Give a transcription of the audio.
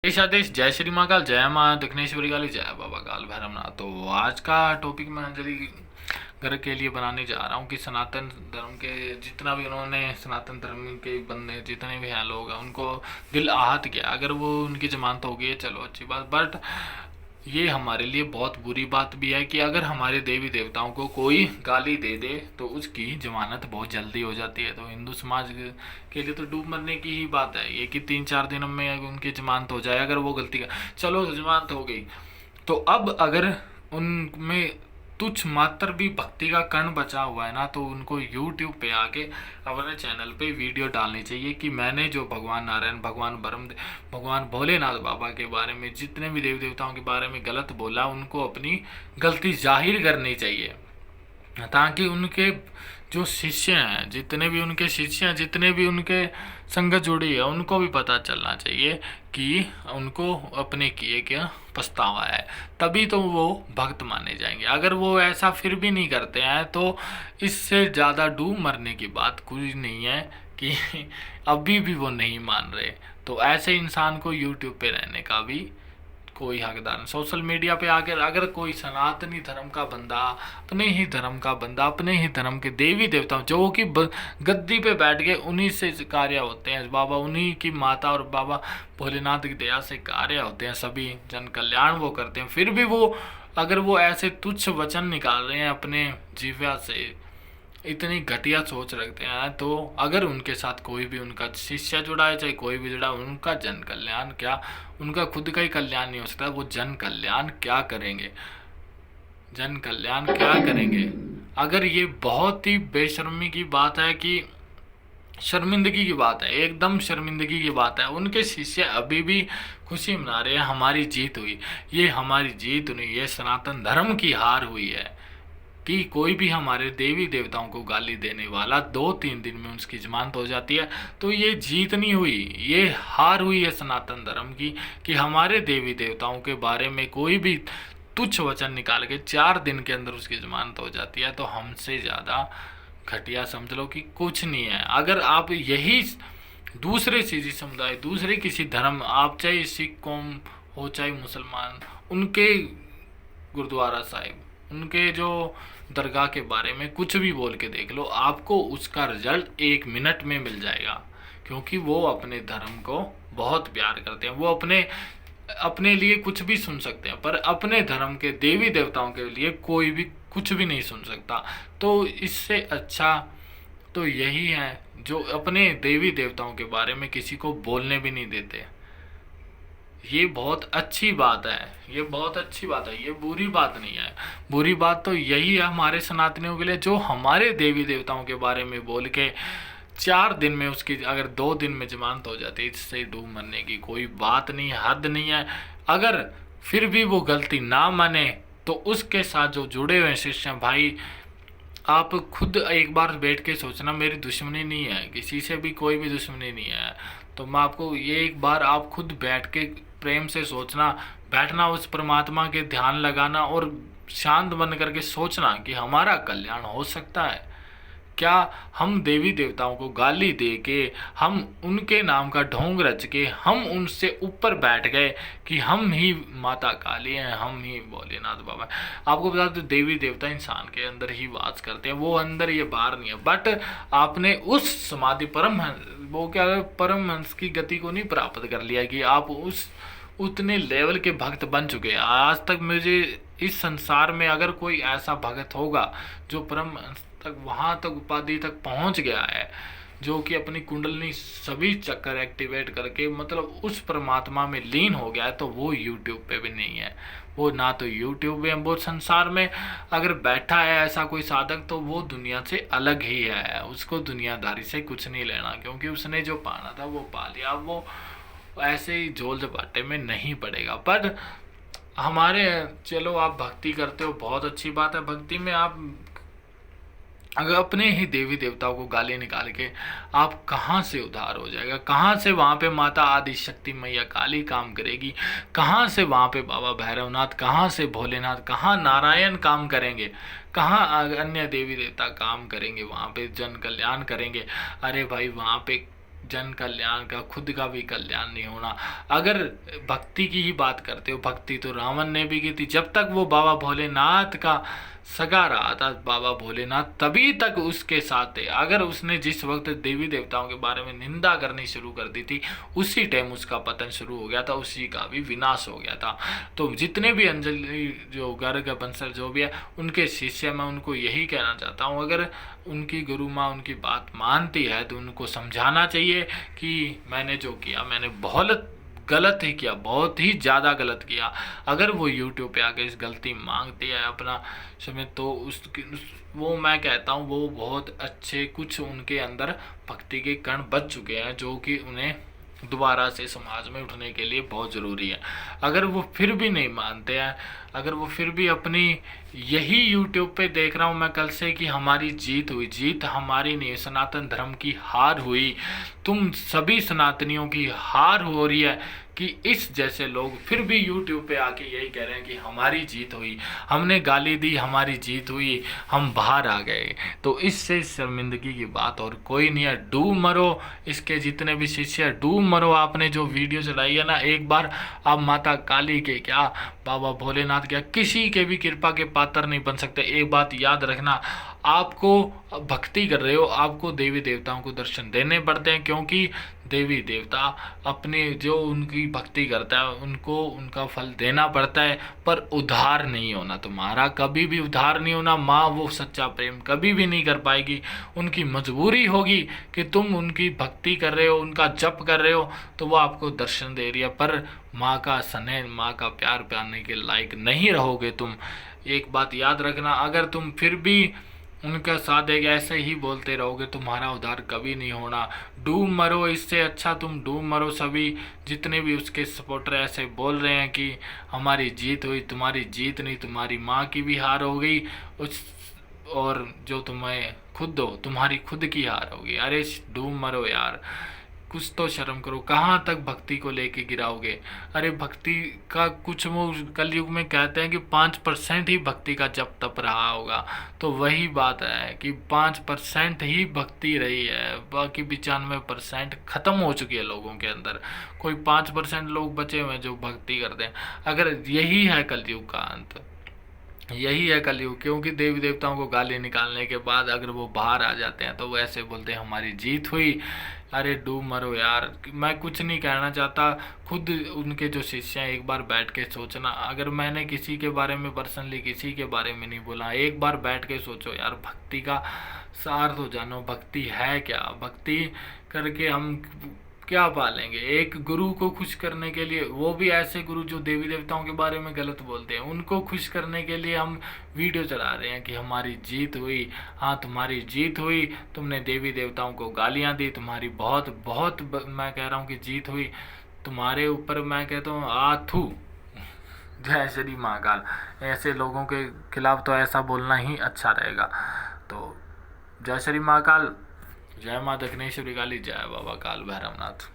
देशादेश जय श्री महाकाल, जय माँ दक्षिणेश्वरी काली, जय बाबा काल भैरवनाथ। तो आज का टॉपिक मैं अंजलि घर के लिए बनाने जा रहा हूँ कि सनातन धर्म के जितना भी उन्होंने सनातन धर्म के बंदे जितने भी हैं लोग हैं उनको दिल आहत किया। अगर वो उनकी जमानत हो गई है चलो अच्छी बात, बट ये हमारे लिए बहुत बुरी बात भी है कि अगर हमारे देवी देवताओं को कोई गाली दे दे तो उसकी जमानत बहुत जल्दी हो जाती है। तो हिंदू समाज के लिए तो डूब मरने की ही बात है ये कि 3-4 दिनों में उनकी जमानत हो जाए अगर वो गलती का। चलो जमानत हो गई, तो अब अगर उनमें तुच्छ मात्र भी भक्ति का कण बचा हुआ है ना, तो उनको YouTube पे आके अपने चैनल पे वीडियो डालनी चाहिए कि मैंने जो भगवान नारायण, भगवान भगवान भोलेनाथ बाबा के बारे में, जितने भी देवी देवताओं के बारे में गलत बोला उनको अपनी गलती जाहिर करनी चाहिए, ताकि उनके जो शिष्य हैं, जितने भी उनके शिष्य हैं, जितने भी उनके संगत जुड़ी है, उनको भी पता चलना चाहिए कि उनको अपने किए क्या पछतावा है। तभी तो वो भक्त माने जाएंगे। अगर वो ऐसा फिर भी नहीं करते हैं तो इससे ज़्यादा डूब मरने की बात कुछ नहीं है कि अभी भी वो नहीं मान रहे। तो ऐसे इंसान को यूट्यूब पे रहने का भी कोई हकदार नहीं। सोशल मीडिया पे आकर अगर कोई सनातनी धर्म का बंदा, अपने ही धर्म का बंदा, अपने ही धर्म के देवी देवताओं जो कि गद्दी पे बैठ के उन्हीं से कार्य होते हैं, बाबा उन्हीं की माता और बाबा भोलेनाथ की दया से कार्य होते हैं, सभी जन कल्याण वो करते हैं, फिर भी वो अगर वो ऐसे तुच्छ वचन निकाल रहे हैं अपने जीव्या से, इतनी घटिया सोच रखते हैं, तो अगर उनके साथ कोई भी उनका शिष्य जुड़ा है, चाहे कोई भी जुड़ा है, उनका जन कल्याण क्या, उनका खुद का ही कल्याण नहीं हो सकता, वो जन कल्याण क्या करेंगे, जन कल्याण क्या करेंगे। अगर ये बहुत ही बेशर्मी की बात है कि शर्मिंदगी की बात है, एकदम शर्मिंदगी की बात है, उनके शिष्य अभी भी खुशी मना रहे हैं हमारी जीत हुई। ये हमारी जीत नहीं, ये सनातन धर्म की हार हुई है कि कोई भी हमारे देवी देवताओं को गाली देने वाला 2-3 दिन में उसकी जमानत हो जाती है। तो ये जीत नहीं हुई, ये हार हुई है सनातन धर्म की कि हमारे देवी देवताओं के बारे में कोई भी तुच्छ वचन निकाल के 4 दिन के अंदर उसकी जमानत हो जाती है। तो हमसे ज़्यादा घटिया समझ लो कि कुछ नहीं है। अगर आप यही दूसरे किसी समुदाय, दूसरे किसी धर्म, आप चाहे सिख कौम हो चाहे मुसलमान, उनके गुरुद्वारा साहिब, उनके जो दरगाह के बारे में कुछ भी बोल के देख लो, आपको उसका रिजल्ट 1 मिनट में मिल जाएगा, क्योंकि वो अपने धर्म को बहुत प्यार करते हैं। वो अपने लिए कुछ भी सुन सकते हैं, पर अपने धर्म के देवी देवताओं के लिए कोई भी कुछ भी नहीं सुन सकता। तो इससे अच्छा तो यही है जो अपने देवी देवताओं के बारे में किसी को बोलने भी नहीं देते। ये बहुत अच्छी बात है, ये बहुत अच्छी बात है, ये बुरी बात नहीं है। बुरी बात तो यही है हमारे सनातनियों के लिए जो हमारे देवी देवताओं के बारे में बोल के 4 दिन में उसकी अगर 2 दिन में जमानत हो जाती है, इससे डूब मरने की कोई बात नहीं, हद नहीं है। अगर फिर भी वो गलती ना माने तो उसके साथ जो जुड़े हुए शिष्य भाई, आप खुद एक बार बैठ के सोचना, मेरी दुश्मनी नहीं है किसी से भी, कोई भी दुश्मनी नहीं है। तो मैं आपको ये एक बार आप खुद बैठ के प्रेम से सोचना, बैठना, उस परमात्मा के ध्यान लगाना और शांत बन करके सोचना कि हमारा कल्याण हो सकता है क्या। हम देवी देवताओं को गाली दे के, हम उनके नाम का ढोंग रच के, हम उनसे ऊपर बैठ गए कि हम ही माता काली हैं, हम ही भोलेनाथ बाबा हैं। आपको बता दो देवी देवता इंसान के अंदर ही वास करते हैं, वो अंदर, ये बाहर नहीं है। बट आपने उस समाधि वो क्या है, परमहंस की गति को नहीं प्राप्त कर लिया कि आप उतने लेवल के भक्त बन चुके हैं। आज तक मुझे इस संसार में अगर कोई ऐसा भक्त होगा जो परम तक, वहां तक उपाधि तक पहुंच गया है, जो कि अपनी कुंडलनी सभी चक्कर एक्टिवेट करके मतलब उस परमात्मा में लीन हो गया है, तो वो यूट्यूब पे भी नहीं है। वो ना तो यूट्यूब पे, वो संसार में अगर बैठा है ऐसा कोई साधक तो वो दुनिया से अलग ही है, उसको दुनियादारी से कुछ नहीं लेना, क्योंकि उसने जो पाना था वो पा लिया। वो ऐसे ही झोल झपाटे में नहीं पड़ेगा। पर हमारे, चलो आप भक्ति करते हो, बहुत अच्छी बात है। भक्ति में आप अगर अपने ही देवी देवताओं को गाली निकाल के आप कहाँ से उद्धार हो जाएगा, कहाँ से वहाँ पे माता आदि शक्ति मैया काली काम करेगी, कहाँ से वहाँ पे बाबा भैरवनाथ, कहाँ से भोलेनाथ, कहाँ नारायण काम करेंगे, कहाँ अन्य देवी देवता काम करेंगे, वहाँ पे जन कल्याण करेंगे। अरे भाई वहाँ पे जन कल्याण का, खुद का भी कल्याण नहीं होना। अगर भक्ति की ही बात करते हो, भक्ति तो रावण ने भी की थी। जब तक वो बाबा भोलेनाथ का सगा रहा था, बाबा भोलेनाथ तभी तक उसके साथ थे। अगर उसने जिस वक्त देवी देवताओं के बारे में निंदा करनी शुरू कर दी थी, उसी टाइम उसका पतन शुरू हो गया था, उसी का भी विनाश हो गया था। तो जितने भी अंजलि जो गर्ग वंशज जो भी है, उनके शिष्य, मैं उनको यही कहना चाहता हूँ, अगर उनकी गुरु माँ उनकी बात मानती है तो उनको समझाना चाहिए कि मैंने जो किया मैंने बहुत गलत ही किया, बहुत ही ज़्यादा गलत किया। अगर वो यूट्यूब पे आके इस गलती मांगती है अपना समय, तो वो मैं कहता हूँ वो बहुत अच्छे कुछ उनके अंदर भक्ति के कण बच चुके हैं, जो कि उन्हें दोबारा से समाज में उठने के लिए बहुत ज़रूरी है। अगर वो फिर भी नहीं मानते हैं, अगर वो फिर भी अपनी यही यूट्यूब पे देख रहा हूँ मैं कल से कि हमारी जीत हुई, जीत हमारी नहीं, सनातन धर्म की हार हुई, तुम सभी सनातनियों की हार हो रही है कि इस जैसे लोग फिर भी यूट्यूब पे आके यही कह रहे हैं कि हमारी जीत हुई, हमने गाली दी, हमारी जीत हुई, हम बाहर आ गए। तो इससे शर्मिंदगी की बात और कोई नहीं है। डूब मरो, इसके जितने भी शिष्य डूब मरो। आपने जो वीडियो चलाई है ना, एक बार आप माता काली के क्या, बाबा भोलेनाथ क्या, किसी के भी कृपा के पात्र नहीं बन सकते। एक बात याद रखना, आपको भक्ति कर रहे हो, आपको देवी देवताओं को दर्शन देने पड़ते हैं, क्योंकि देवी देवता अपने जो उनकी भक्ति करता है उनको उनका फल देना पड़ता है, पर उद्धार नहीं होना तुम्हारा, कभी भी उद्धार नहीं होना। माँ वो सच्चा प्रेम कभी भी नहीं कर पाएगी, उनकी मजबूरी होगी कि तुम उनकी भक्ति कर रहे हो, उनका जप कर रहे हो, तो वो आपको दर्शन दे रही है, पर माँ का स्नेह, माँ का प्यार पाने के लायक नहीं रहोगे तुम। एक बात याद रखना, अगर तुम फिर भी उनका साथ देके ऐसे ही बोलते रहोगे, तुम्हारा उद्धार कभी नहीं होना। डूब मरो, इससे अच्छा तुम डूब मरो। सभी जितने भी उसके सपोर्टर ऐसे बोल रहे हैं कि हमारी जीत हुई, तुम्हारी जीत नहीं, तुम्हारी माँ की भी हार हो गई, उस और जो तुम्हें खुद हो, तुम्हारी खुद की हार होगी। अरे डूब मरो यार, कुछ तो शर्म करो, कहाँ तक भक्ति को लेके गिराओगे। अरे भक्ति का कुछ वो कलयुग में कहते हैं कि 5% ही भक्ति का जप तप रहा होगा, तो वही बात है कि 5% ही भक्ति रही है, बाकी 95% खत्म हो चुकी है लोगों के अंदर। कोई 5% लोग बचे हुए हैं जो भक्ति करते हैं। अगर यही है कलयुग का अंत, यही है कलयुग, क्योंकि देवी देवताओं को गाली निकालने के बाद अगर वो बाहर आ जाते हैं तो वो ऐसे बोलते हैं हमारी जीत हुई। अरे डूब मरो यार, मैं कुछ नहीं कहना चाहता। खुद उनके जो शिष्य हैं, एक बार बैठ के सोचना। अगर मैंने किसी के बारे में पर्सनली किसी के बारे में नहीं बोला, एक बार बैठ के सोचो यार, भक्ति का सार तो जानो, भक्ति है क्या, भक्ति करके हम क्या पालेंगे। एक गुरु को खुश करने के लिए, वो भी ऐसे गुरु जो देवी देवताओं के बारे में गलत बोलते हैं, उनको खुश करने के लिए हम वीडियो चला रहे हैं कि हमारी जीत हुई। हाँ तुम्हारी जीत हुई, तुमने देवी देवताओं को गालियाँ दी, तुम्हारी बहुत बहुत मैं कह रहा हूँ कि जीत हुई। तुम्हारे ऊपर मैं कहता हूँ आथू, जय श्री महाकाल। ऐसे लोगों के खिलाफ तो ऐसा बोलना ही अच्छा रहेगा। तो जय श्री महाकाल, जय माँ दक्षिणेश्वरी काली, जय बाबा काल भैरवनाथ।